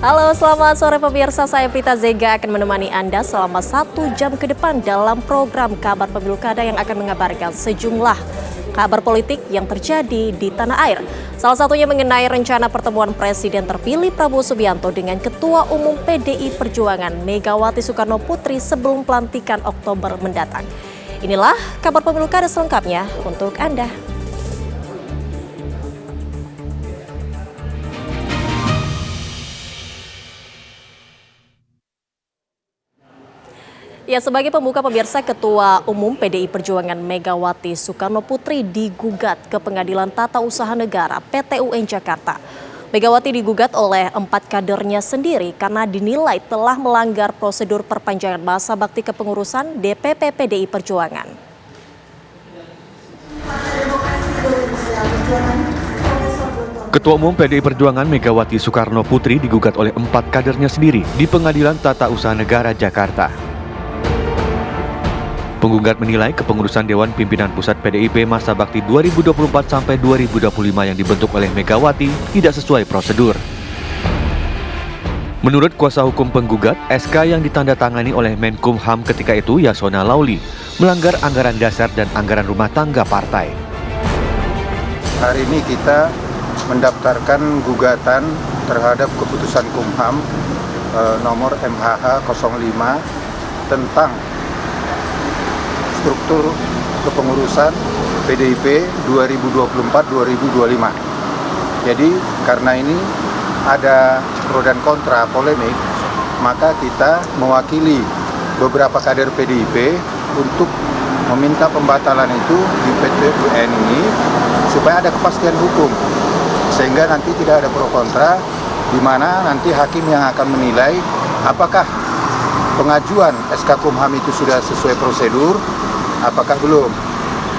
Halo, selamat sore pemirsa. Saya Prita Zega akan menemani Anda selama 1 jam ke depan dalam program Kabar Pemilu Kada yang akan mengabarkan sejumlah kabar politik yang terjadi di tanah air. Salah satunya mengenai rencana pertemuan Presiden terpilih Prabowo Subianto dengan Ketua Umum PDI Perjuangan Megawati Soekarno Putri sebelum pelantikan Oktober mendatang. Inilah Kabar Pemilu Kada selengkapnya untuk Anda. Ya, sebagai pembuka pemirsa, Ketua Umum PDI Perjuangan Megawati Soekarno Putri digugat ke Pengadilan Tata Usaha Negara PT UN Jakarta. Megawati digugat oleh 4 kadernya sendiri karena dinilai telah melanggar prosedur perpanjangan masa bakti kepengurusan DPP PDI Perjuangan. Ketua Umum PDI Perjuangan Megawati Soekarno Putri digugat oleh 4 kadernya sendiri di Pengadilan Tata Usaha Negara Jakarta. Penggugat menilai kepengurusan Dewan Pimpinan Pusat PDIP masa bakti 2024 sampai 2025 yang dibentuk oleh Megawati tidak sesuai prosedur. Menurut kuasa hukum penggugat, SK yang ditandatangani oleh Menkumham ketika itu, Yasona Lauli, melanggar anggaran dasar dan anggaran rumah tangga partai. Hari ini kita mendaftarkan gugatan terhadap keputusan Kumham nomor MHH 05 tentang struktur kepengurusan PDIP 2024-2025. Jadi karena ini ada pro dan kontra polemik, maka kita mewakili beberapa kader PDIP untuk meminta pembatalan itu di PT UN ini supaya ada kepastian hukum, sehingga nanti tidak ada pro kontra, di mana nanti hakim yang akan menilai apakah pengajuan SK Kumham itu sudah sesuai prosedur, apakah belum.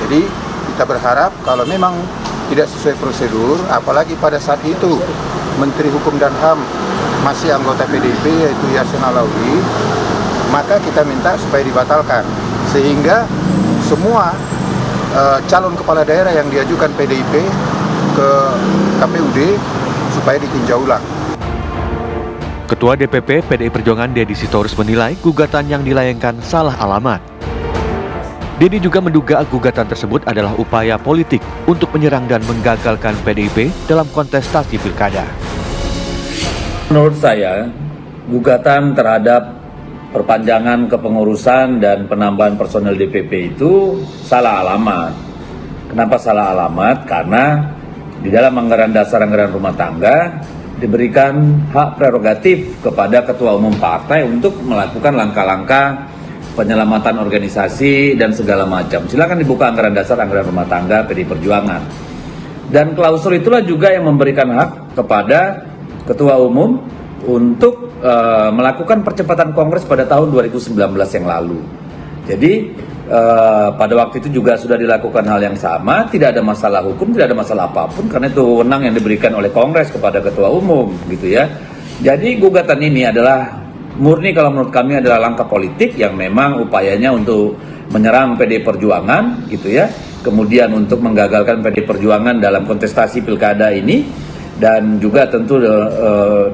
Jadi kita berharap kalau memang tidak sesuai prosedur, apalagi pada saat itu Menteri Hukum dan HAM masih anggota PDIP yaitu Yasona Lauli, maka kita minta supaya dibatalkan, sehingga semua calon kepala daerah yang diajukan PDIP ke KPUD supaya ditinjau ulang. Ketua DPP PDI Perjuangan Deddy Sitorus menilai gugatan yang dilayangkan salah alamat. Deddy juga menduga gugatan tersebut adalah upaya politik untuk menyerang dan menggagalkan PDIP dalam kontestasi pilkada. Menurut saya, gugatan terhadap perpanjangan kepengurusan dan penambahan personel DPP itu salah alamat. Kenapa salah alamat? Karena di dalam anggaran dasar anggaran rumah tangga diberikan hak prerogatif kepada ketua umum partai untuk melakukan langkah-langkah penyelamatan organisasi dan segala macam. Silakan dibuka anggaran dasar anggaran rumah tangga PDI Perjuangan. Dan klausul itulah juga yang memberikan hak kepada ketua umum untuk melakukan percepatan kongres pada tahun 2019 yang lalu. Jadi pada waktu itu juga sudah dilakukan hal yang sama, tidak ada masalah hukum, tidak ada masalah apapun, karena itu wewenang yang diberikan oleh kongres kepada ketua umum, gitu ya. Jadi gugatan ini adalah murni, kalau menurut kami, adalah langkah politik yang memang upayanya untuk menyerang PDI Perjuangan, gitu ya. Kemudian untuk menggagalkan PDI Perjuangan dalam kontestasi pilkada ini, dan juga tentu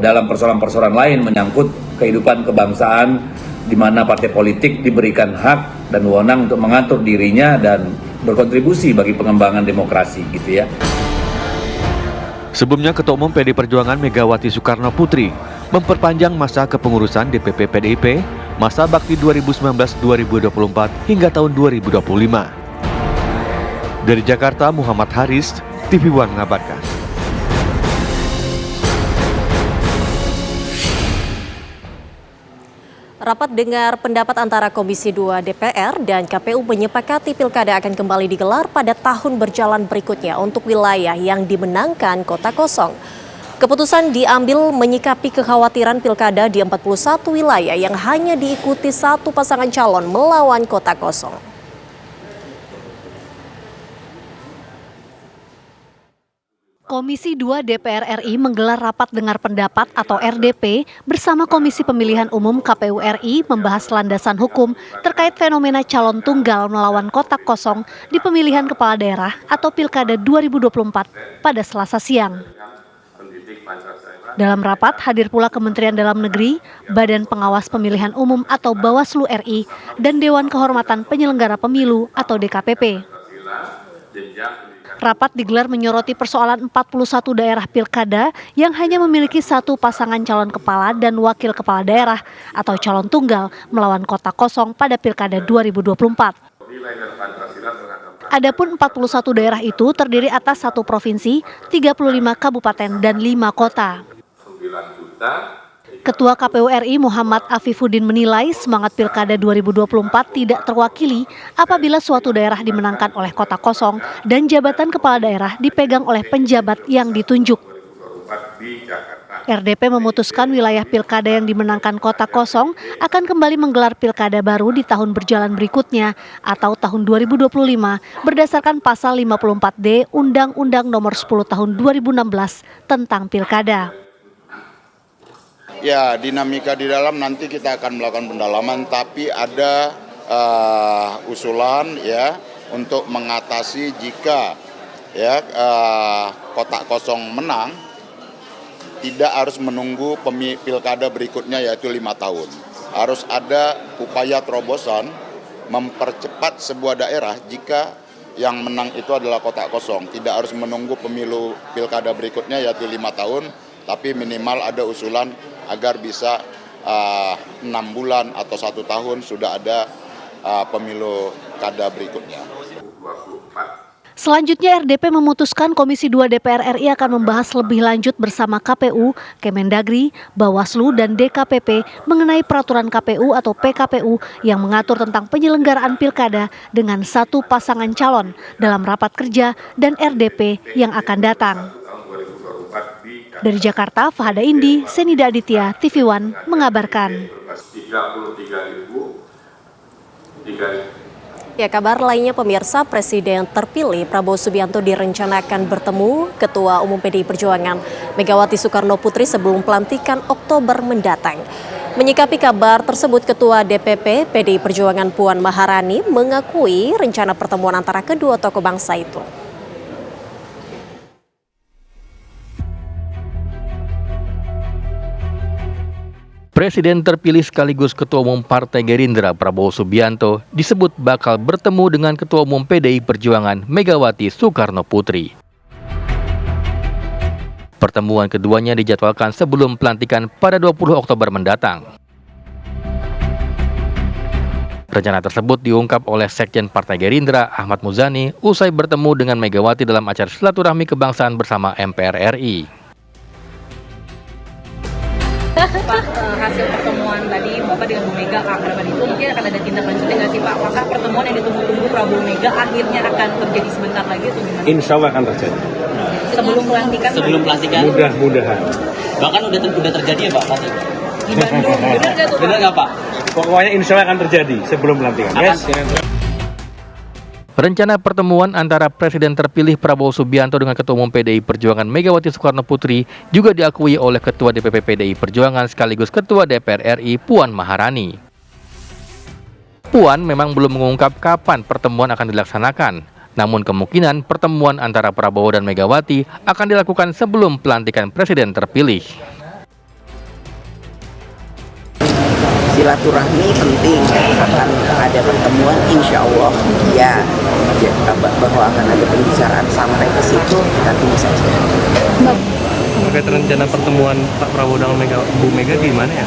dalam persoalan-persoalan lain menyangkut kehidupan kebangsaan, di mana partai politik diberikan hak dan wewenang untuk mengatur dirinya dan berkontribusi bagi pengembangan demokrasi, gitu ya. Sebelumnya, Ketua Umum PDI Perjuangan Megawati Soekarno Putri memperpanjang masa kepengurusan DPP PDIP masa bakti 2019-2024 hingga tahun 2025. Dari Jakarta, Muhammad Haris, TV One mengabarkan. Rapat dengar pendapat antara Komisi 2 DPR dan KPU menyepakati pilkada akan kembali digelar pada tahun berjalan berikutnya untuk wilayah yang dimenangkan kota kosong. Keputusan diambil menyikapi kekhawatiran pilkada di 41 wilayah yang hanya diikuti satu pasangan calon melawan kota kosong. Komisi 2 DPR RI menggelar rapat dengar pendapat atau RDP bersama Komisi Pemilihan Umum KPU RI membahas landasan hukum terkait fenomena calon tunggal melawan kotak kosong di pemilihan kepala daerah atau Pilkada 2024 pada Selasa siang. Dalam rapat hadir pula Kementerian Dalam Negeri, Badan Pengawas Pemilihan Umum atau Bawaslu RI, dan Dewan Kehormatan Penyelenggara Pemilu atau DKPP. Rapat digelar menyoroti persoalan 41 daerah pilkada yang hanya memiliki satu pasangan calon kepala dan wakil kepala daerah atau calon tunggal melawan kota kosong pada pilkada 2024. Adapun 41 daerah itu terdiri atas satu provinsi, 35 kabupaten, dan 5 kota. Ketua KPU RI Muhammad Afifuddin menilai semangat pilkada 2024 tidak terwakili apabila suatu daerah dimenangkan oleh kota kosong dan jabatan kepala daerah dipegang oleh penjabat yang ditunjuk. RDP memutuskan wilayah pilkada yang dimenangkan kota kosong akan kembali menggelar pilkada baru di tahun berjalan berikutnya atau tahun 2025 berdasarkan pasal 54D Undang-Undang Nomor 10 Tahun 2016 tentang pilkada. Ya, dinamika di dalam nanti kita akan melakukan pendalaman, tapi ada usulan ya untuk mengatasi jika ya kota kosong menang, tidak harus menunggu pilkada berikutnya yaitu 5 tahun. Harus ada upaya terobosan mempercepat sebuah daerah jika yang menang itu adalah kota kosong. Tidak harus menunggu pemilu pilkada berikutnya yaitu 5 tahun, tapi minimal ada usulan agar bisa 6 bulan atau 1 tahun sudah ada pemilu kada berikutnya. Selanjutnya RDP memutuskan Komisi 2 DPR RI akan membahas lebih lanjut bersama KPU, Kemendagri, Bawaslu, dan DKPP mengenai peraturan KPU atau PKPU yang mengatur tentang penyelenggaraan pilkada dengan satu pasangan calon dalam rapat kerja dan RDP yang akan datang. Dari Jakarta, Fahada Indi, Senida Aditya, TV One mengabarkan. Ya, kabar lainnya pemirsa, Presiden terpilih Prabowo Subianto direncanakan bertemu Ketua Umum PDI Perjuangan Megawati Soekarno Putri sebelum pelantikan Oktober mendatang. Menyikapi kabar tersebut, Ketua DPP PDI Perjuangan Puan Maharani mengakui rencana pertemuan antara kedua tokoh bangsa itu. Presiden terpilih sekaligus Ketua Umum Partai Gerindra Prabowo Subianto disebut bakal bertemu dengan Ketua Umum PDI Perjuangan Megawati Soekarno Putri. Pertemuan keduanya dijadwalkan sebelum pelantikan pada 20 Oktober mendatang. Rencana tersebut diungkap oleh Sekjen Partai Gerindra Ahmad Muzani usai bertemu dengan Megawati dalam acara silaturahmi kebangsaan bersama MPR RI. Pak, hasil pertemuan tadi Bapak dengan Bu Mega keakraban itu mungkin akan ada tindak lanjutnya nggak sih Pak? Apakah pertemuan yang ditunggu-tunggu Prabowo Mega akhirnya akan terjadi sebentar lagi atau gimana? Insya Allah akan terjadi. Sebelum pelantikan? Sebelum pelantikan? Mudah-mudahan. Bahkan udah terjadi ya Pak? Di Bandung, benar nggak tuh Pak? Benar nggak Pak? Pokoknya insya Allah akan terjadi sebelum pelantikan. Yes. Rencana pertemuan antara Presiden terpilih Prabowo Subianto dengan Ketua Umum PDI Perjuangan Megawati Soekarno Putri juga diakui oleh Ketua DPP PDI Perjuangan sekaligus Ketua DPR RI Puan Maharani. Puan memang belum mengungkap kapan pertemuan akan dilaksanakan, namun kemungkinan pertemuan antara Prabowo dan Megawati akan dilakukan sebelum pelantikan Presiden terpilih. Silaturahmi penting, akan ada pertemuan, insya Allah ya, bahwa akan ada pembicaraan sampai ke situ, kita tunggu saja. Terkait rencana pertemuan Pak Prabowo dengan Bu Mega gimana ya?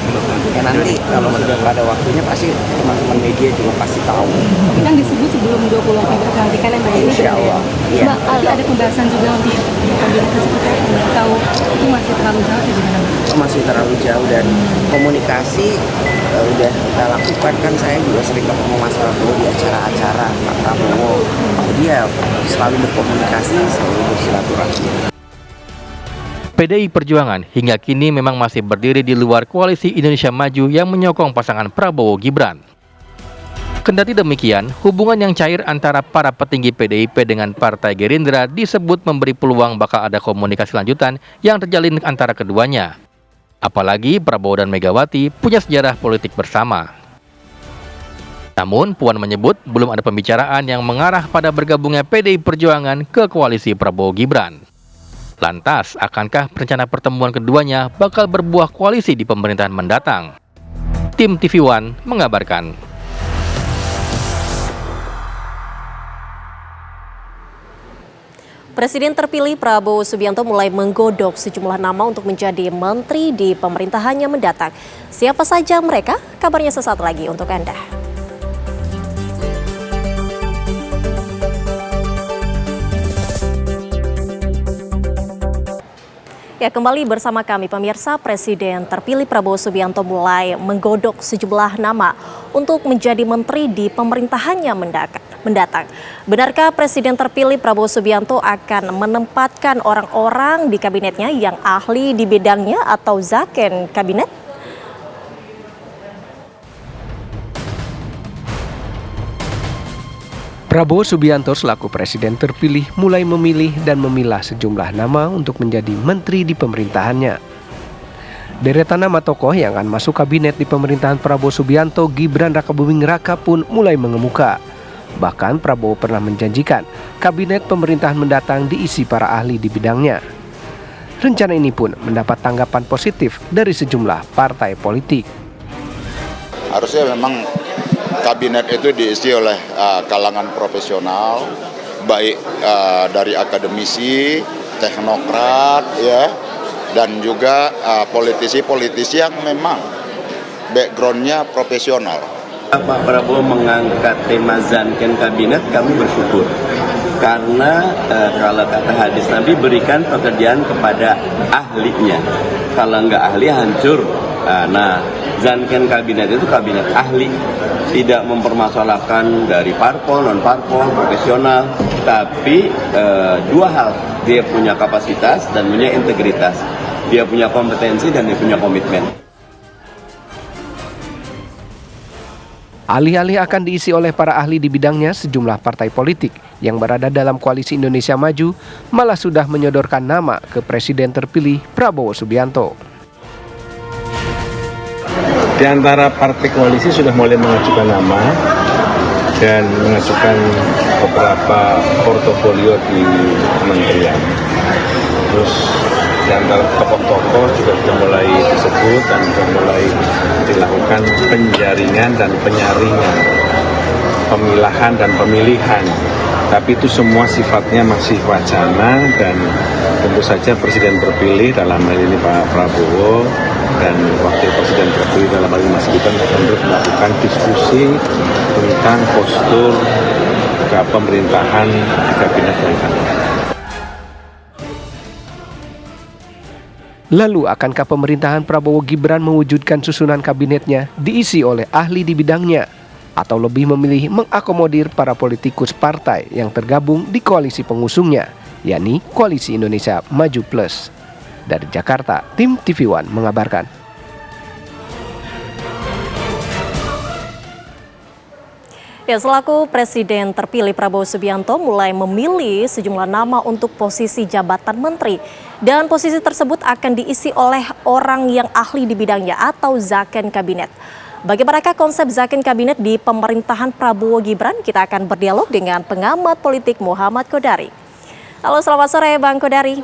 Ya nanti kalau sudah pada waktunya pasti teman-teman media juga pasti tahu. Kan disebut sebelum 20 Oktober pelantikan yang Mbak, insya Allah. Iya. Mbak, ada pembahasan juga untuk koordinasi seperti itu, tahu itu masih terlalu jauh atau gimana? Masih terlalu jauh dan komunikasi udah kita lakukan, kan saya juga sering ketemu Mas Prabowo di acara-acara Pak Prabowo. Dia selalu berkomunikasi, selalu bersilaturahmi. PDI Perjuangan hingga kini memang masih berdiri di luar koalisi Indonesia Maju yang menyokong pasangan Prabowo Gibran. Kendati demikian, hubungan yang cair antara para petinggi PDIP dengan Partai Gerindra disebut memberi peluang bakal ada komunikasi lanjutan yang terjalin antara keduanya. Apalagi Prabowo dan Megawati punya sejarah politik bersama. Namun, Puan menyebut belum ada pembicaraan yang mengarah pada bergabungnya PDI Perjuangan ke koalisi Prabowo Gibran. Lantas, akankah rencana pertemuan keduanya bakal berbuah koalisi di pemerintahan mendatang? Tim TV One mengabarkan. Presiden terpilih Prabowo Subianto mulai menggodok sejumlah nama untuk menjadi menteri di pemerintahannya mendatang. Siapa saja mereka? Kabarnya sesaat lagi untuk Anda. Ya, kembali bersama kami pemirsa. Presiden terpilih Prabowo Subianto mulai menggodok sejumlah nama untuk menjadi menteri di pemerintahannya mendatang. Benarkah Presiden terpilih Prabowo Subianto akan menempatkan orang-orang di kabinetnya yang ahli di bidangnya atau zaken kabinet? Prabowo Subianto selaku presiden terpilih mulai memilih dan memilah sejumlah nama untuk menjadi menteri di pemerintahannya. Deretan nama tokoh yang akan masuk kabinet di pemerintahan Prabowo Subianto, Gibran Rakabuming Raka pun mulai mengemuka. Bahkan Prabowo pernah menjanjikan kabinet pemerintahan mendatang diisi para ahli di bidangnya. Rencana ini pun mendapat tanggapan positif dari sejumlah partai politik. Harusnya memang kabinet itu diisi oleh kalangan profesional, baik dari akademisi, teknokrat, ya, dan juga politisi-politisi yang memang backgroundnya profesional. Pak Prabowo mengangkat tema zaken kabinet, kami bersyukur. Karena kalau kata hadis Nabi, berikan pekerjaan kepada ahlinya. Kalau nggak ahli, hancur. Nah, zaken kabinet itu kabinet ahli. Tidak mempermasalahkan dari parpol, non-parpol, profesional. Tapi dua hal, dia punya kapasitas dan punya integritas. Dia punya kompetensi dan dia punya komitmen. Alih-alih akan diisi oleh para ahli di bidangnya, sejumlah partai politik yang berada dalam koalisi Indonesia Maju malah sudah menyodorkan nama ke Presiden terpilih Prabowo Subianto. Di antara partai koalisi sudah mulai mengajukan nama dan mengajukan beberapa portofolio di kementerian. Terus di antara tokoh-tokoh juga sudah mulai disebut dan sudah mulai dilakukan penjaringan dan penyaringan, pemilahan dan pemilihan. Tapi itu semua sifatnya masih wacana dan tentu saja Presiden terpilih dalam hal ini Pak Prabowo dan Wakil Presiden terpilih dalam hal ini Mas Gibran akan terus melakukan diskusi tentang postur pemerintahan di kabinet yang akan datang. Lalu akankah pemerintahan Prabowo Gibran mewujudkan susunan kabinetnya diisi oleh ahli di bidangnya? Atau lebih memilih mengakomodir para politikus partai yang tergabung di koalisi pengusungnya, yakni Koalisi Indonesia Maju Plus. Dari Jakarta, tim TV One mengabarkan. Ya, selaku Presiden terpilih Prabowo Subianto mulai memilih sejumlah nama untuk posisi jabatan menteri. Dan posisi tersebut akan diisi oleh orang yang ahli di bidangnya atau zaken kabinet. Bagaimanakah konsep zaken kabinet di pemerintahan Prabowo Gibran? Kita akan berdialog dengan pengamat politik Muhammad Kodari. Halo, selamat sore Bang Kodari.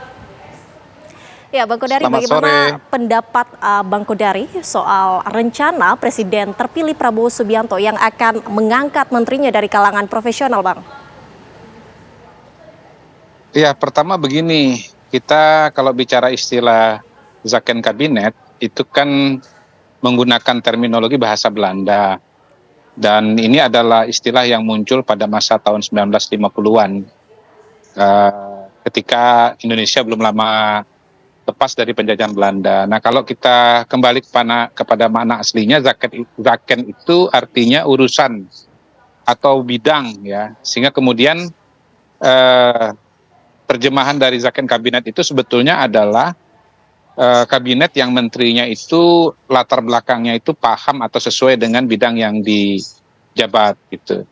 Ya, Bang Kodari, bagaimana pendapat Bang Kodari soal rencana Presiden terpilih Prabowo Subianto yang akan mengangkat menterinya dari kalangan profesional, Bang? Ya, pertama begini, kita kalau bicara istilah zaken kabinet itu kan menggunakan terminologi bahasa Belanda. Dan ini adalah istilah yang muncul pada masa tahun 1950-an. Ketika Indonesia belum lama lepas dari penjajahan Belanda. Nah, kalau kita kembali kepada makna aslinya, zaken itu artinya urusan atau bidang, ya. Sehingga kemudian terjemahan dari zaken kabinet itu sebetulnya adalah kabinet yang menterinya itu latar belakangnya itu paham atau sesuai dengan bidang yang dijabat gitu.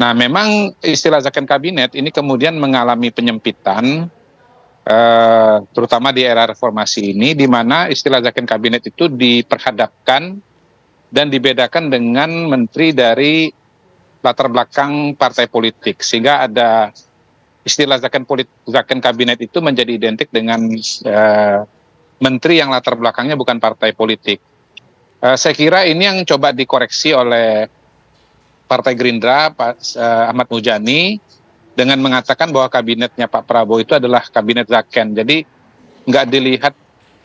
Nah, memang istilah zaken kabinet ini kemudian mengalami penyempitan, terutama di era reformasi ini, di mana istilah zaken kabinet itu diperhadapkan dan dibedakan dengan menteri dari latar belakang partai politik, sehingga ada istilah zakon kabinet itu menjadi identik dengan menteri yang latar belakangnya bukan partai politik. Saya kira ini yang coba dikoreksi oleh Partai Gerindra, Pak Ahmad Muzani, dengan mengatakan bahwa kabinetnya Pak Prabowo itu adalah kabinet zakon. Jadi nggak dilihat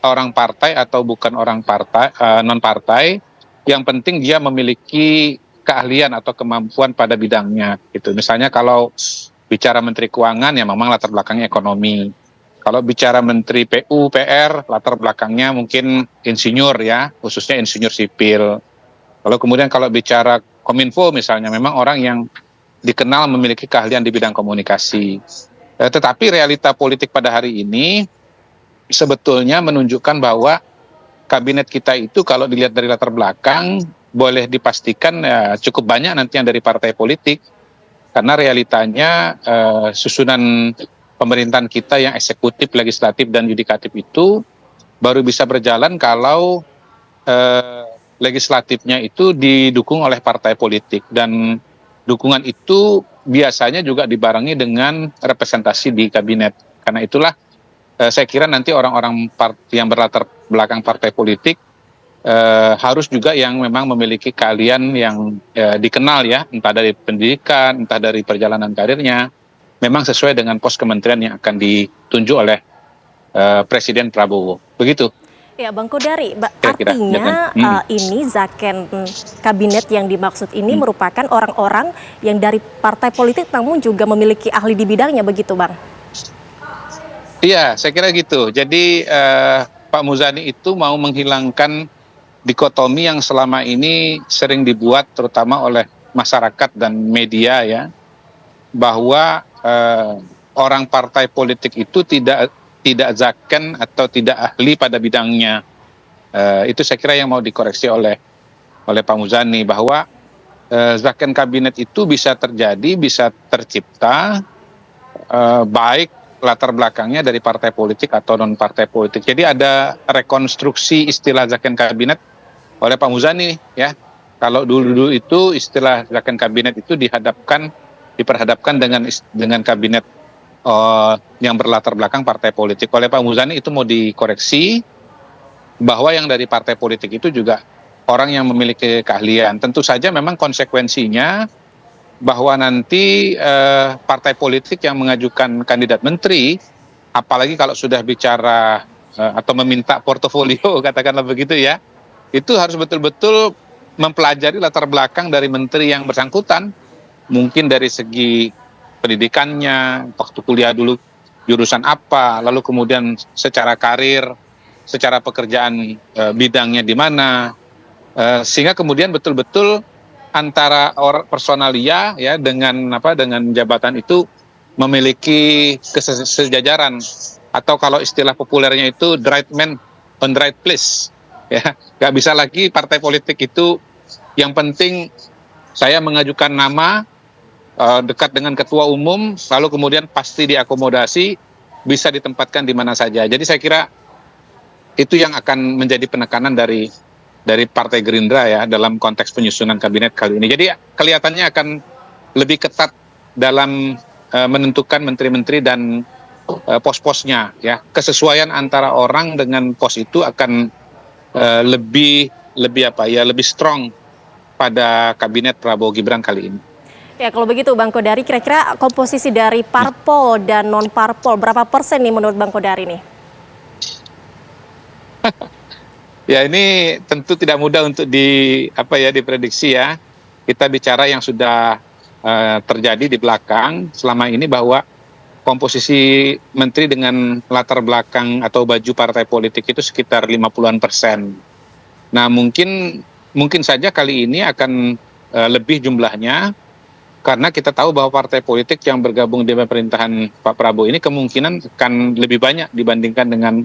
orang partai atau bukan orang partai, non partai. Yang penting dia memiliki keahlian atau kemampuan pada bidangnya. Gitu. Misalnya kalau bicara Menteri Keuangan ya memang latar belakangnya ekonomi. Kalau bicara Menteri PU, PR, latar belakangnya mungkin insinyur ya, khususnya insinyur sipil. Lalu kemudian kalau bicara Kominfo misalnya, memang orang yang dikenal memiliki keahlian di bidang komunikasi. Tetapi realita politik pada hari ini sebetulnya menunjukkan bahwa kabinet kita itu kalau dilihat dari latar belakang, boleh dipastikan cukup banyak nanti yang dari partai politik. Karena realitanya susunan pemerintahan kita yang eksekutif, legislatif, dan yudikatif itu baru bisa berjalan kalau legislatifnya itu didukung oleh partai politik. Dan dukungan itu biasanya juga dibarengi dengan representasi di kabinet. Karena itulah saya kira nanti orang-orang yang berlatar belakang partai politik harus juga yang memang memiliki keahlian yang dikenal ya, entah dari pendidikan, entah dari perjalanan karirnya, memang sesuai dengan pos kementerian yang akan ditunjuk oleh Presiden Prabowo. Begitu. Ya, Bang Kodari, artinya ini zakon kabinet yang dimaksud ini merupakan orang-orang yang dari partai politik namun juga memiliki ahli di bidangnya, begitu Bang? Iya, saya kira gitu. Jadi Pak Muzani itu mau menghilangkan dikotomi yang selama ini sering dibuat terutama oleh masyarakat dan media ya, bahwa orang partai politik itu tidak zakon atau tidak ahli pada bidangnya. Itu saya kira yang mau dikoreksi oleh Pak Muzani, bahwa zakon kabinet itu bisa terjadi, bisa tercipta baik latar belakangnya dari partai politik atau non partai politik. Jadi ada rekonstruksi istilah zakon kabinet oleh Pak Muzani ya. Kalau dulu itu istilah zakon kabinet itu diperhadapkan dengan kabinet yang berlatar belakang partai politik. Oleh Pak Muzani itu mau dikoreksi bahwa yang dari partai politik itu juga orang yang memiliki keahlian. Tentu saja memang konsekuensinya bahwa nanti partai politik yang mengajukan kandidat menteri, apalagi kalau sudah bicara atau meminta portofolio, katakanlah begitu ya, itu harus betul-betul mempelajari latar belakang dari menteri yang bersangkutan, mungkin dari segi pendidikannya, waktu kuliah dulu jurusan apa, lalu kemudian secara karir, secara pekerjaan bidangnya di mana, sehingga kemudian betul-betul antara personalia ya dengan jabatan itu memiliki kesejajaran, atau kalau istilah populernya itu the right man on the right place ya. Nggak bisa lagi partai politik itu yang penting saya mengajukan nama dekat dengan ketua umum, lalu kemudian pasti diakomodasi, bisa ditempatkan di mana saja. Jadi saya kira itu yang akan menjadi penekanan dari Partai Gerindra ya dalam konteks penyusunan kabinet kali ini. Jadi kelihatannya akan lebih ketat dalam menentukan menteri-menteri dan pos-posnya ya. Kesesuaian antara orang dengan pos itu akan lebih strong pada kabinet Prabowo Gibran kali ini. Ya, kalau begitu Bang Kodari, kira-kira komposisi dari parpol dan non parpol berapa persen nih menurut Bang Kodari nih? Ya, ini tentu tidak mudah untuk diprediksi ya. Kita bicara yang sudah terjadi di belakang selama ini, bahwa komposisi menteri dengan latar belakang atau baju partai politik itu sekitar 50-an%. Nah, mungkin saja kali ini akan lebih jumlahnya, karena kita tahu bahwa partai politik yang bergabung di pemerintahan Pak Prabowo ini kemungkinan akan lebih banyak dibandingkan dengan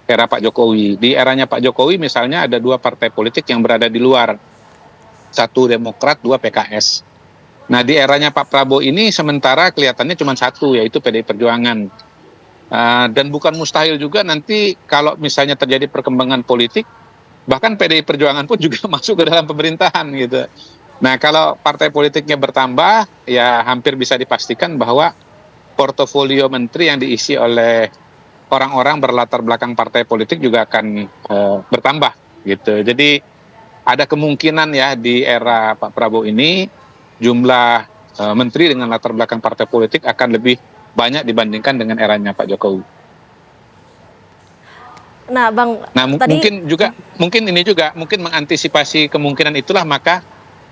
era Pak Jokowi. Di eranya Pak Jokowi misalnya ada 2 partai politik yang berada di luar, 1 Demokrat, 2 PKS. Nah, di eranya Pak Prabowo ini sementara kelihatannya cuma 1, yaitu PDI Perjuangan. Dan bukan mustahil juga nanti kalau misalnya terjadi perkembangan politik, bahkan PDI Perjuangan pun juga masuk ke dalam pemerintahan gitu. Nah, kalau partai politiknya bertambah, ya hampir bisa dipastikan bahwa portofolio menteri yang diisi oleh orang-orang berlatar belakang partai politik juga akan bertambah gitu. Jadi ada kemungkinan ya di era Pak Prabowo ini jumlah menteri dengan latar belakang partai politik akan lebih banyak dibandingkan dengan eranya Pak Jokowi. Nah, Bang, tadi mungkin mengantisipasi kemungkinan itulah maka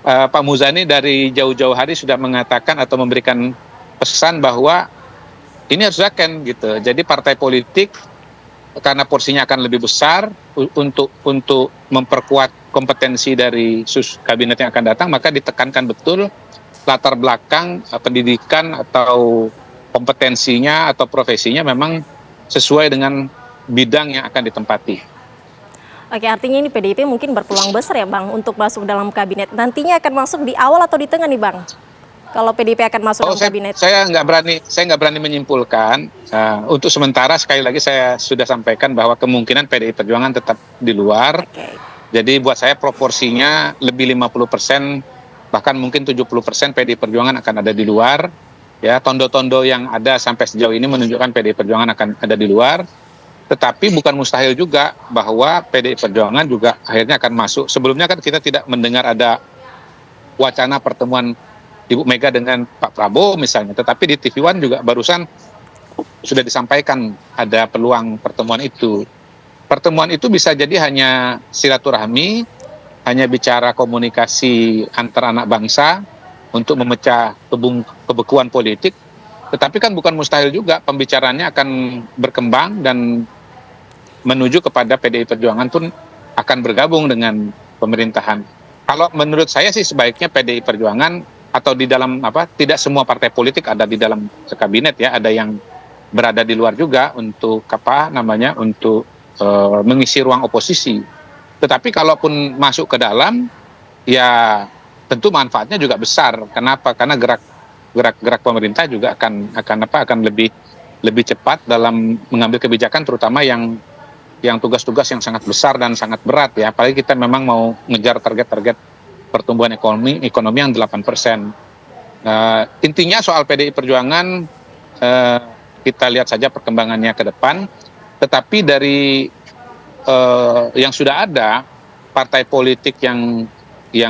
Pak Muzani dari jauh-jauh hari sudah mengatakan atau memberikan pesan bahwa ini harus yakin gitu. Jadi partai politik karena porsinya akan lebih besar untuk memperkuat kompetensi dari kabinet yang akan datang, maka ditekankan betul latar belakang pendidikan atau kompetensinya atau profesinya memang sesuai dengan bidang yang akan ditempati. Oke, artinya ini PDIP mungkin berpeluang besar ya Bang untuk masuk dalam kabinet. Nantinya akan masuk di awal atau di tengah nih Bang? Kalau PDIP akan masuk dalam kabinet? Saya nggak berani menyimpulkan. Untuk sementara sekali lagi saya sudah sampaikan bahwa kemungkinan PDI Perjuangan tetap di luar. Jadi buat saya proporsinya lebih 50%, bahkan mungkin 70% PDI Perjuangan akan ada di luar. Ya, tondo-tondo yang ada sampai sejauh ini menunjukkan PDI Perjuangan akan ada di luar. Tetapi bukan mustahil juga bahwa PDI Perjuangan juga akhirnya akan masuk. Sebelumnya kan kita tidak mendengar ada wacana pertemuan Ibu Mega dengan Pak Prabowo misalnya, tetapi di TV One juga barusan sudah disampaikan ada peluang pertemuan itu. Pertemuan itu bisa jadi hanya silaturahmi, hanya bicara komunikasi antar anak bangsa untuk memecah kebekuan politik, tetapi kan bukan mustahil juga pembicaraannya akan berkembang dan menuju kepada PDI Perjuangan pun akan bergabung dengan pemerintahan. Kalau menurut saya sih sebaiknya PDI Perjuangan atau di dalam tidak semua partai politik ada di dalam kabinet ya, ada yang berada di luar juga untuk untuk mengisi ruang oposisi. Tetapi kalaupun masuk ke dalam ya tentu manfaatnya juga besar. Kenapa? Karena gerak pemerintah juga akan lebih cepat dalam mengambil kebijakan, terutama yang tugas-tugas yang sangat besar dan sangat berat ya. Apalagi kita memang mau ngejar target-target pertumbuhan ekonomi yang 8%. Intinya soal PDI Perjuangan kita lihat saja perkembangannya ke depan. Tetapi dari yang sudah ada partai politik yang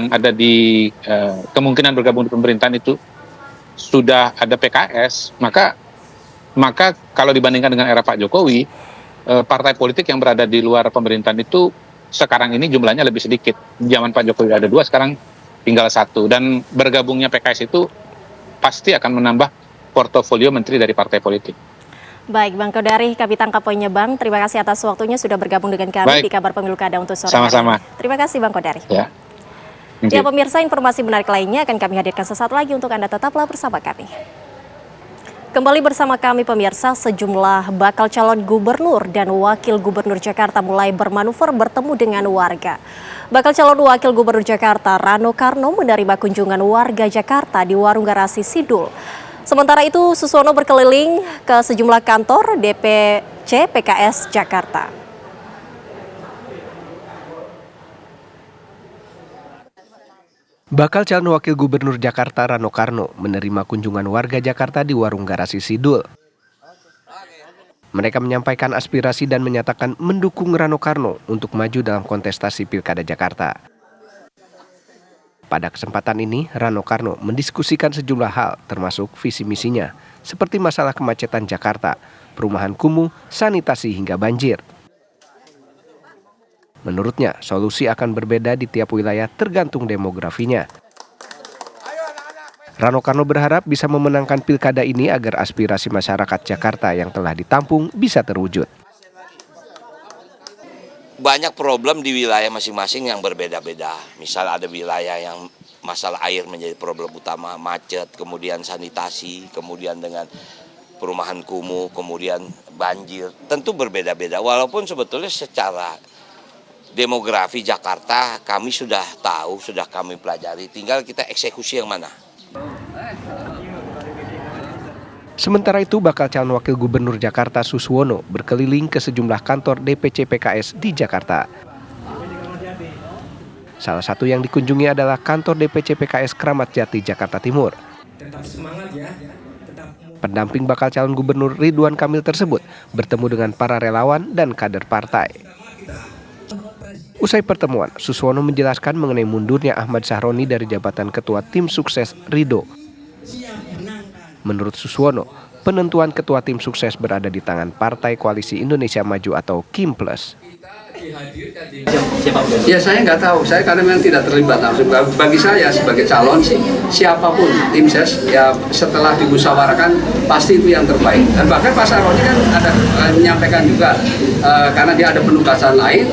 ada di kemungkinan bergabung di pemerintahan itu sudah ada PKS, maka kalau dibandingkan dengan era Pak Jokowi, partai politik yang berada di luar pemerintahan itu sekarang ini jumlahnya lebih sedikit. Zaman Pak Jokowi ada 2, sekarang tinggal 1. Dan bergabungnya PKS itu pasti akan menambah portofolio menteri dari partai politik. Baik, Bang Kodari, kami tangkap poinnya Bang. Terima kasih atas waktunya sudah bergabung dengan kami di Kabar Pemilu Kada untuk sore hari. Sama-sama. Terima kasih Bang Kodari. Ya. Ya pemirsa, informasi menarik lainnya akan kami hadirkan sesaat lagi untuk Anda, tetaplah bersama kami. Kembali bersama kami pemirsa, sejumlah bakal calon gubernur dan wakil gubernur Jakarta mulai bermanuver bertemu dengan warga. Bakal calon wakil gubernur Jakarta Rano Karno menerima kunjungan warga Jakarta di Warung Garasi Sidul. Sementara itu Suswono berkeliling ke sejumlah kantor DPC PKS Jakarta. Bakal calon wakil gubernur Jakarta Rano Karno menerima kunjungan warga Jakarta di Warung Garasi Sidul. Mereka menyampaikan aspirasi dan menyatakan mendukung Rano Karno untuk maju dalam kontestasi Pilkada Jakarta. Pada kesempatan ini, Rano Karno mendiskusikan sejumlah hal termasuk visi misinya, seperti masalah kemacetan Jakarta, perumahan kumuh, sanitasi hingga banjir. Menurutnya, solusi akan berbeda di tiap wilayah tergantung demografinya. Rano Karno berharap bisa memenangkan pilkada ini agar aspirasi masyarakat Jakarta yang telah ditampung bisa terwujud. Banyak problem di wilayah masing-masing yang berbeda-beda. Misal ada wilayah yang masalah air menjadi problem utama, macet, kemudian sanitasi, kemudian dengan perumahan kumuh, kemudian banjir. Tentu berbeda-beda, walaupun sebetulnya secara demografi Jakarta kami sudah tahu, sudah kami pelajari, tinggal kita eksekusi yang mana. Sementara itu, bakal calon wakil gubernur Jakarta Suswono berkeliling ke sejumlah kantor DPC PKS di Jakarta. Salah satu yang dikunjungi adalah kantor DPC PKS Kramat Jati, Jakarta Timur. Tetap semangat ya, tetap Pendamping bakal calon gubernur Ridwan Kamil tersebut bertemu dengan para relawan dan kader partai. Usai pertemuan, Suswono menjelaskan mengenai mundurnya Ahmad Sahroni dari jabatan Ketua Tim Sukses Ridho. Menurut Suswono, penentuan Ketua Tim Sukses berada di tangan Partai Koalisi Indonesia Maju atau KIM Plus. Ya saya nggak tahu, saya karena memang tidak terlibat langsung. Bagi saya sebagai calon sih, siapapun tim ses ya setelah dimusyawarahkan pasti itu yang terbaik. Dan bahkan Pak Sahroni kan ada menyampaikan juga karena dia ada penugasan lain,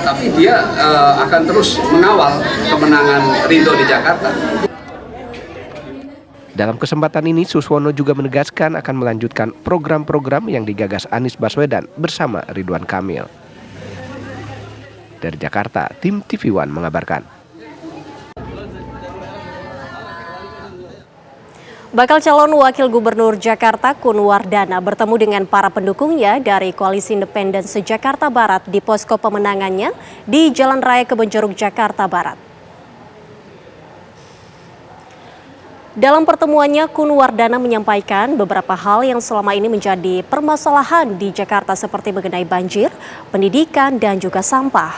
tapi dia akan terus mengawal kemenangan Ridho di Jakarta. Dalam kesempatan ini, Suswono juga menegaskan akan melanjutkan program-program yang digagas Anies Baswedan bersama Ridwan Kamil. Dari Jakarta, tim TV One mengabarkan. Bakal calon Wakil Gubernur Jakarta Kun Wardana bertemu dengan para pendukungnya dari Koalisi Independen se-Jakarta Barat di posko pemenangannya di Jalan Raya Kebonjeruk, Jakarta Barat. Dalam pertemuannya, Kun Wardana menyampaikan beberapa hal yang selama ini menjadi permasalahan di Jakarta seperti mengenai banjir, pendidikan, dan juga sampah.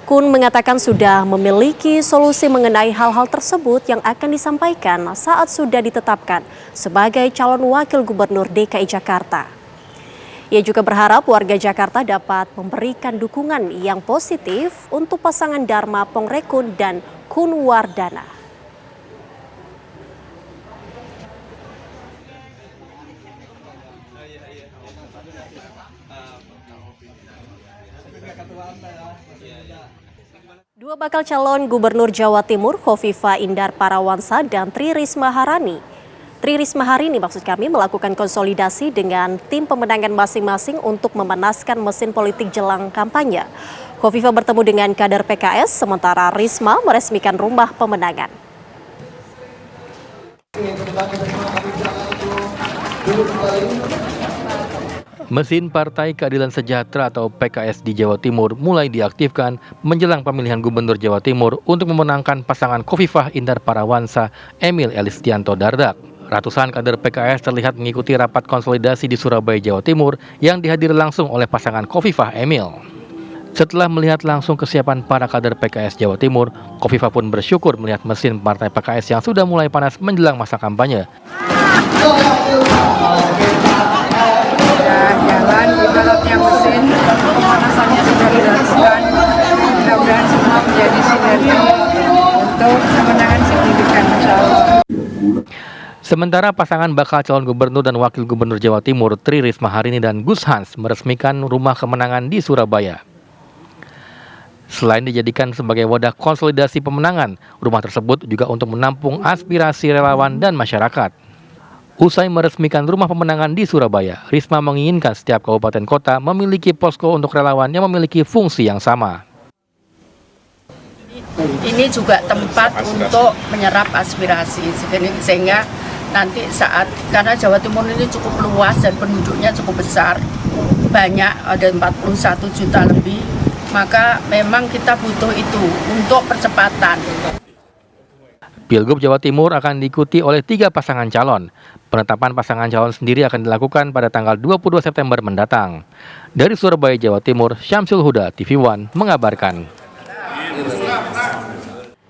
Kun mengatakan sudah memiliki solusi mengenai hal-hal tersebut yang akan disampaikan saat sudah ditetapkan sebagai calon Wakil Gubernur DKI Jakarta. Ia juga berharap warga Jakarta dapat memberikan dukungan yang positif untuk pasangan Dharma Pongrekun dan Kun Wardana. Dua bakal calon Gubernur Jawa Timur, Khofifah Indar Parawansa dan Tri Risma Harini melakukan konsolidasi dengan tim pemenangan masing-masing untuk memanaskan mesin politik jelang kampanye. Khofifah bertemu dengan kader PKS, sementara Risma meresmikan rumah pemenangan. Mesin Partai Keadilan Sejahtera atau PKS di Jawa Timur mulai diaktifkan menjelang pemilihan Gubernur Jawa Timur untuk memenangkan pasangan Khofifah Indar Parawansa Emil Elistianto Dardak. Ratusan kader PKS terlihat mengikuti rapat konsolidasi di Surabaya, Jawa Timur yang dihadiri langsung oleh pasangan Khofifah Emil. Setelah melihat langsung kesiapan para kader PKS Jawa Timur, Khofifah pun bersyukur melihat mesin Partai PKS yang sudah mulai panas menjelang masa kampanye. Jalan ibaratnya mesin, pemanasannya sudah dilakukan, mudah-mudahan semua menjadi sinergi untuk kemenangan signifikan, insya Allah. Sementara pasangan bakal calon gubernur dan wakil gubernur Jawa Timur Tri Risma Harini dan Gus Hans meresmikan rumah kemenangan di Surabaya. Selain dijadikan sebagai wadah konsolidasi pemenangan, rumah tersebut juga untuk menampung aspirasi relawan dan masyarakat. Usai meresmikan rumah pemenangan di Surabaya, Risma menginginkan setiap kabupaten kota memiliki posko untuk relawan yang memiliki fungsi yang sama. Ini juga tempat untuk menyerap aspirasi, sehingga nanti saat, karena Jawa Timur ini cukup luas dan penduduknya cukup besar, banyak, ada 41 juta lebih, maka memang kita butuh itu untuk percepatan. Pilgub Jawa Timur akan diikuti oleh 3 pasangan calon. Penetapan pasangan calon sendiri akan dilakukan pada tanggal 22 September mendatang. Dari Surabaya, Jawa Timur, Syamsul Huda, TV One mengabarkan.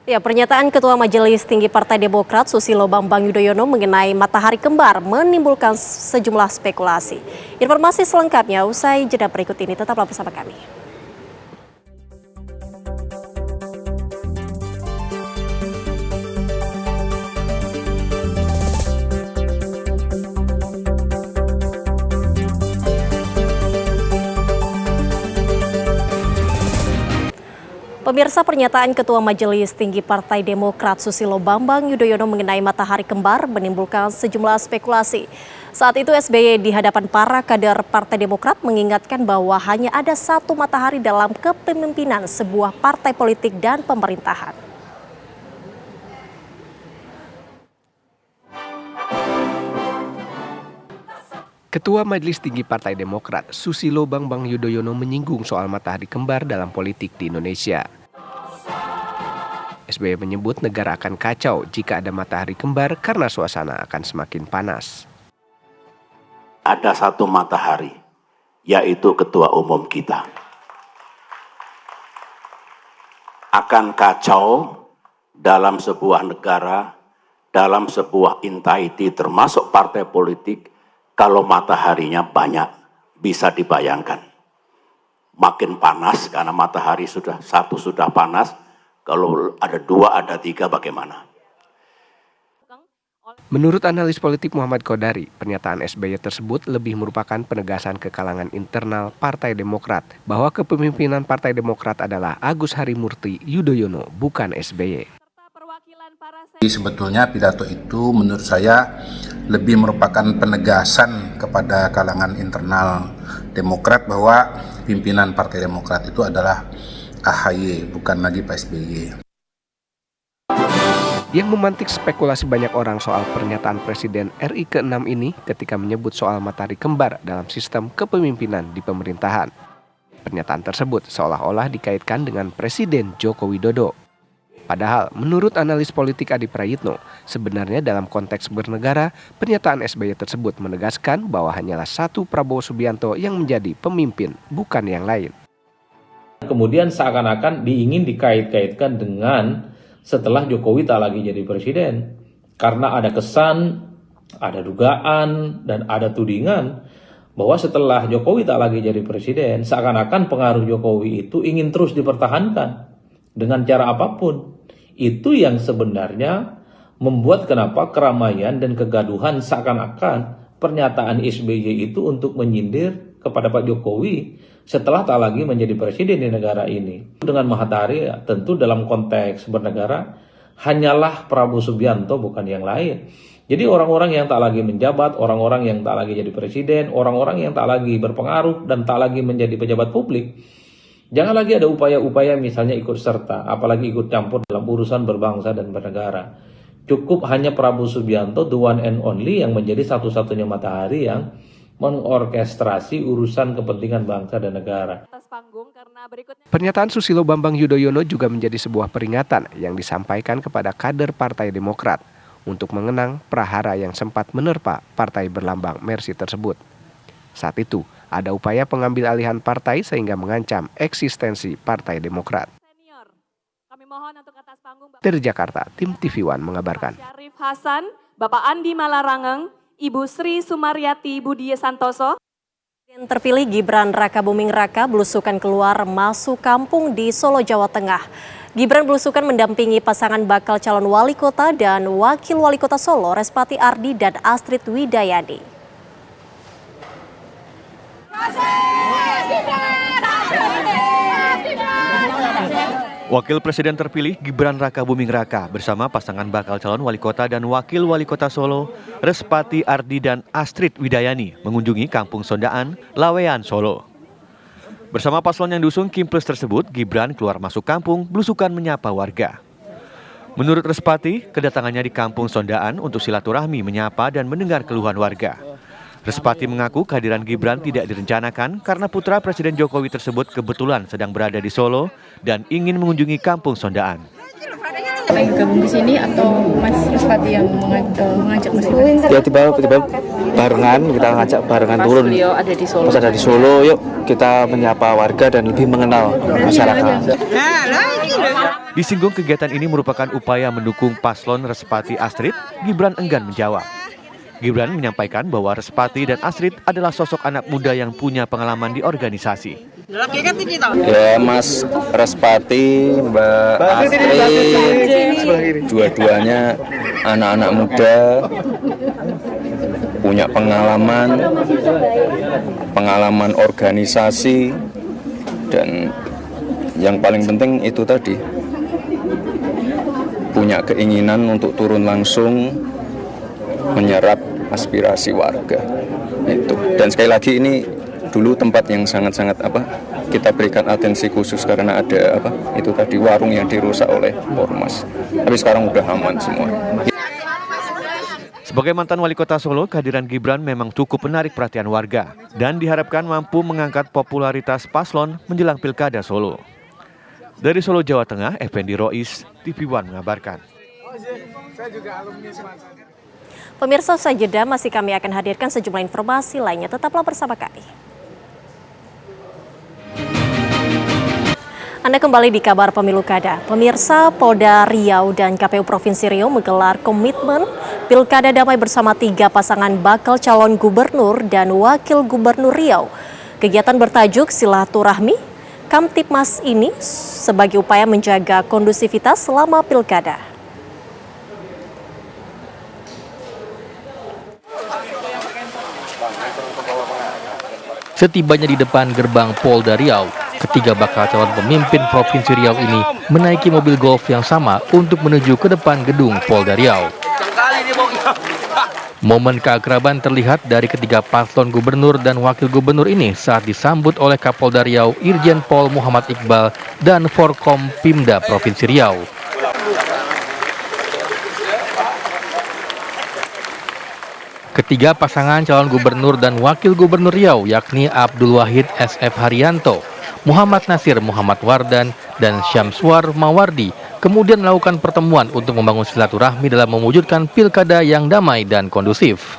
Ya, pernyataan Ketua Majelis Tinggi Partai Demokrat Susilo Bambang Yudhoyono mengenai matahari kembar menimbulkan sejumlah spekulasi. Informasi selengkapnya usai jeda berikut ini, tetaplah bersama kami. Pemirsa, pernyataan Ketua Majelis Tinggi Partai Demokrat Susilo Bambang Yudhoyono mengenai matahari kembar menimbulkan sejumlah spekulasi. Saat itu SBY di hadapan para kader Partai Demokrat mengingatkan bahwa hanya ada satu matahari dalam kepemimpinan sebuah partai politik dan pemerintahan. Ketua Majelis Tinggi Partai Demokrat Susilo Bambang Yudhoyono menyinggung soal matahari kembar dalam politik di Indonesia. SBY menyebut negara akan kacau jika ada matahari kembar karena suasana akan semakin panas. ada satu matahari, yaitu ketua umum kita. Akan kacau dalam sebuah negara, dalam sebuah entity termasuk partai politik, kalau mataharinya banyak. Bisa dibayangkan. Makin panas karena matahari sudah panas, kalau ada 2, ada 3 bagaimana? Menurut analis politik Muhammad Kodari, pernyataan SBY tersebut lebih merupakan penegasan ke kalangan internal Partai Demokrat bahwa kepemimpinan Partai Demokrat adalah Agus Harimurti Yudhoyono, bukan SBY. Sebetulnya pidato itu menurut saya lebih merupakan penegasan kepada kalangan internal Demokrat bahwa pimpinan Partai Demokrat itu adalah AHY, bukan lagi Pak SBY. Yang memantik spekulasi banyak orang soal pernyataan Presiden RI ke-6 ini ketika menyebut soal matahari kembar dalam sistem kepemimpinan di pemerintahan. Pernyataan tersebut seolah-olah dikaitkan dengan Presiden Joko Widodo. Padahal menurut analis politik Adi Prayitno, sebenarnya dalam konteks bernegara, pernyataan SBY tersebut menegaskan bahwa hanyalah satu Prabowo Subianto yang menjadi pemimpin, bukan yang lain. Kemudian seakan-akan ingin dikait-kaitkan dengan setelah Jokowi tak lagi jadi presiden. Karena ada kesan, ada dugaan, dan ada tudingan bahwa setelah Jokowi tak lagi jadi presiden, seakan-akan pengaruh Jokowi itu ingin terus dipertahankan dengan cara apapun. Itu yang sebenarnya membuat kenapa keramaian dan kegaduhan seakan-akan pernyataan SBY itu untuk menyindir kepada Pak Jokowi setelah tak lagi menjadi presiden di negara ini. Dengan matahari tentu dalam konteks bernegara hanyalah Prabowo Subianto, bukan yang lain. Jadi orang-orang yang tak lagi menjabat, orang-orang yang tak lagi jadi presiden, orang-orang yang tak lagi berpengaruh dan tak lagi menjadi pejabat publik, jangan lagi ada upaya-upaya misalnya ikut serta, apalagi ikut campur dalam urusan berbangsa dan bernegara. Cukup hanya Prabowo Subianto, the one and only, yang menjadi satu-satunya matahari yang mengorkestrasi urusan kepentingan bangsa dan negara. Pernyataan Susilo Bambang Yudhoyono juga menjadi sebuah peringatan yang disampaikan kepada kader Partai Demokrat untuk mengenang prahara yang sempat menerpa partai berlambang Mercy tersebut. Saat itu, ada upaya pengambil alihan partai sehingga mengancam eksistensi Partai Demokrat. Dari Jakarta, tim TV One mengabarkan. Syarif Hasan, Bapak Andi Malarangeng, Ibu Sri Sumaryati Budiye Santoso. Yang terpilih Gibran Raka Buming Raka belusukan keluar masuk kampung di Solo, Jawa Tengah. Gibran belusukan mendampingi pasangan bakal calon wali kota dan wakil wali kota Solo, Respati Ardi dan Astrid Widayani. Wakil Presiden terpilih Gibran Raka Buming Raka bersama pasangan bakal calon wali kota dan wakil wali kota Solo, Respati Ardi dan Astrid Widayani mengunjungi Kampung Sondaan, Lawean, Solo. Bersama paslon yang diusung Kim Plus tersebut, Gibran keluar masuk kampung belusukan menyapa warga. Menurut Respati, kedatangannya di Kampung Sondaan untuk silaturahmi menyapa dan mendengar keluhan warga. Respati mengaku kehadiran Gibran tidak direncanakan karena putra Presiden Jokowi tersebut kebetulan sedang berada di Solo dan ingin mengunjungi Kampung Sondaan. Pengen gabung di sini atau Mas Respati yang mengajak Mas Gibran? Ya tiba-tiba barengan, kita ngajak barengan Pas turun. beliau ada di Solo. Pas ada di Solo, yuk kita menyapa warga dan lebih mengenal masyarakat. Disinggung kegiatan ini merupakan upaya mendukung paslon Respati Astrid, Gibran enggan menjawab. Gibran menyampaikan bahwa Respati dan Astrid adalah sosok anak muda yang punya pengalaman di organisasi. Ya Mas Respati, Mbak Astrid, dua-duanya anak-anak muda, punya pengalaman organisasi, dan yang paling penting itu tadi, punya keinginan untuk turun langsung menyerap aspirasi warga itu. Dan sekali lagi ini dulu tempat yang sangat-sangat kita berikan atensi khusus karena ada itu tadi warung yang dirusak oleh ormas. Tapi sekarang udah aman semua. Sebagai mantan wali kota Solo, kehadiran Gibran memang cukup menarik perhatian warga dan diharapkan mampu mengangkat popularitas paslon menjelang Pilkada Solo. Dari Solo, Jawa Tengah, Effendi Rois, TV One mengabarkan. Pemirsa, usai jeda masih kami akan hadirkan sejumlah informasi lainnya. Tetaplah bersama kami. Anda kembali di Kabar Pemilu Kada. Pemirsa, Polda Riau dan KPU Provinsi Riau menggelar komitmen Pilkada Damai bersama 3 pasangan bakal calon gubernur dan wakil gubernur Riau. Kegiatan bertajuk Silaturahmi Kamtipmas ini sebagai upaya menjaga kondusivitas selama Pilkada. Setibanya di depan gerbang Polda Riau, ketiga bakal calon pemimpin Provinsi Riau ini menaiki mobil golf yang sama untuk menuju ke depan gedung Polda Riau. Momen keakraban terlihat dari ketiga paslon gubernur dan wakil gubernur ini saat disambut oleh Kapolda Riau Irjen Pol Muhammad Iqbal dan Forkom Pimda Provinsi Riau. Ketiga pasangan calon gubernur dan wakil gubernur Riau yakni Abdul Wahid SF Haryanto, Muhammad Nasir Muhammad Wardan, dan Syamsuar Mawardi kemudian melakukan pertemuan untuk membangun silaturahmi dalam mewujudkan pilkada yang damai dan kondusif.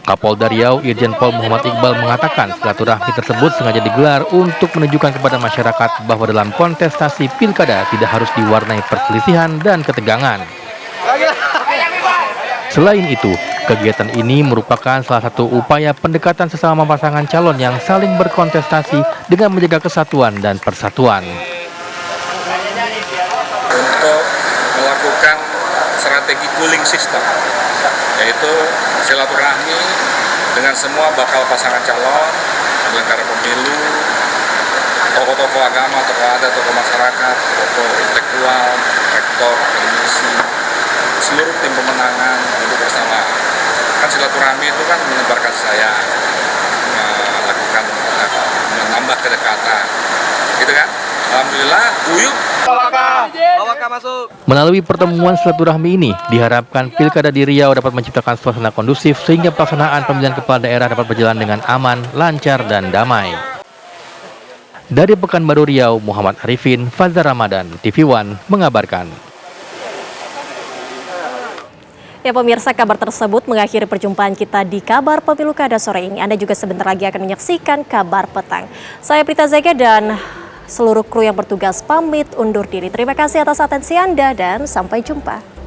Kapolda Riau Irjen Pol Muhammad Iqbal mengatakan silaturahmi tersebut sengaja digelar untuk menunjukkan kepada masyarakat bahwa dalam kontestasi pilkada tidak harus diwarnai perselisihan dan ketegangan. Selain itu, kegiatan ini merupakan salah satu upaya pendekatan sesama pasangan calon yang saling berkontestasi dengan menjaga kesatuan dan persatuan. Untuk melakukan strategi cooling system, yaitu silaturahmi dengan semua bakal pasangan calon, penyelenggara pemilu, tokoh-tokoh agama, tokoh adat, tokoh masyarakat, tokoh intelektual, rektor, akademisi, seluruh tim pemenangan untuk bersama. Kan silaturahmi itu kan menebarkan saya, melakukan menambah kedekatan, gitu kan? Alhamdulillah, uyup. Melalui pertemuan silaturahmi ini, diharapkan Pilkada di Riau dapat menciptakan suasana kondusif sehingga pelaksanaan pemilihan kepala daerah dapat berjalan dengan aman, lancar, dan damai. Dari Pekanbaru Riau, Muhammad Arifin, Fazar Ramadan, TV One mengabarkan. Ya pemirsa, kabar tersebut mengakhiri perjumpaan kita di Kabar Pemilu Kada sore ini. Anda juga sebentar lagi akan menyaksikan Kabar Petang. Saya Prita Zega dan seluruh kru yang bertugas pamit undur diri. Terima kasih atas atensi Anda dan sampai jumpa.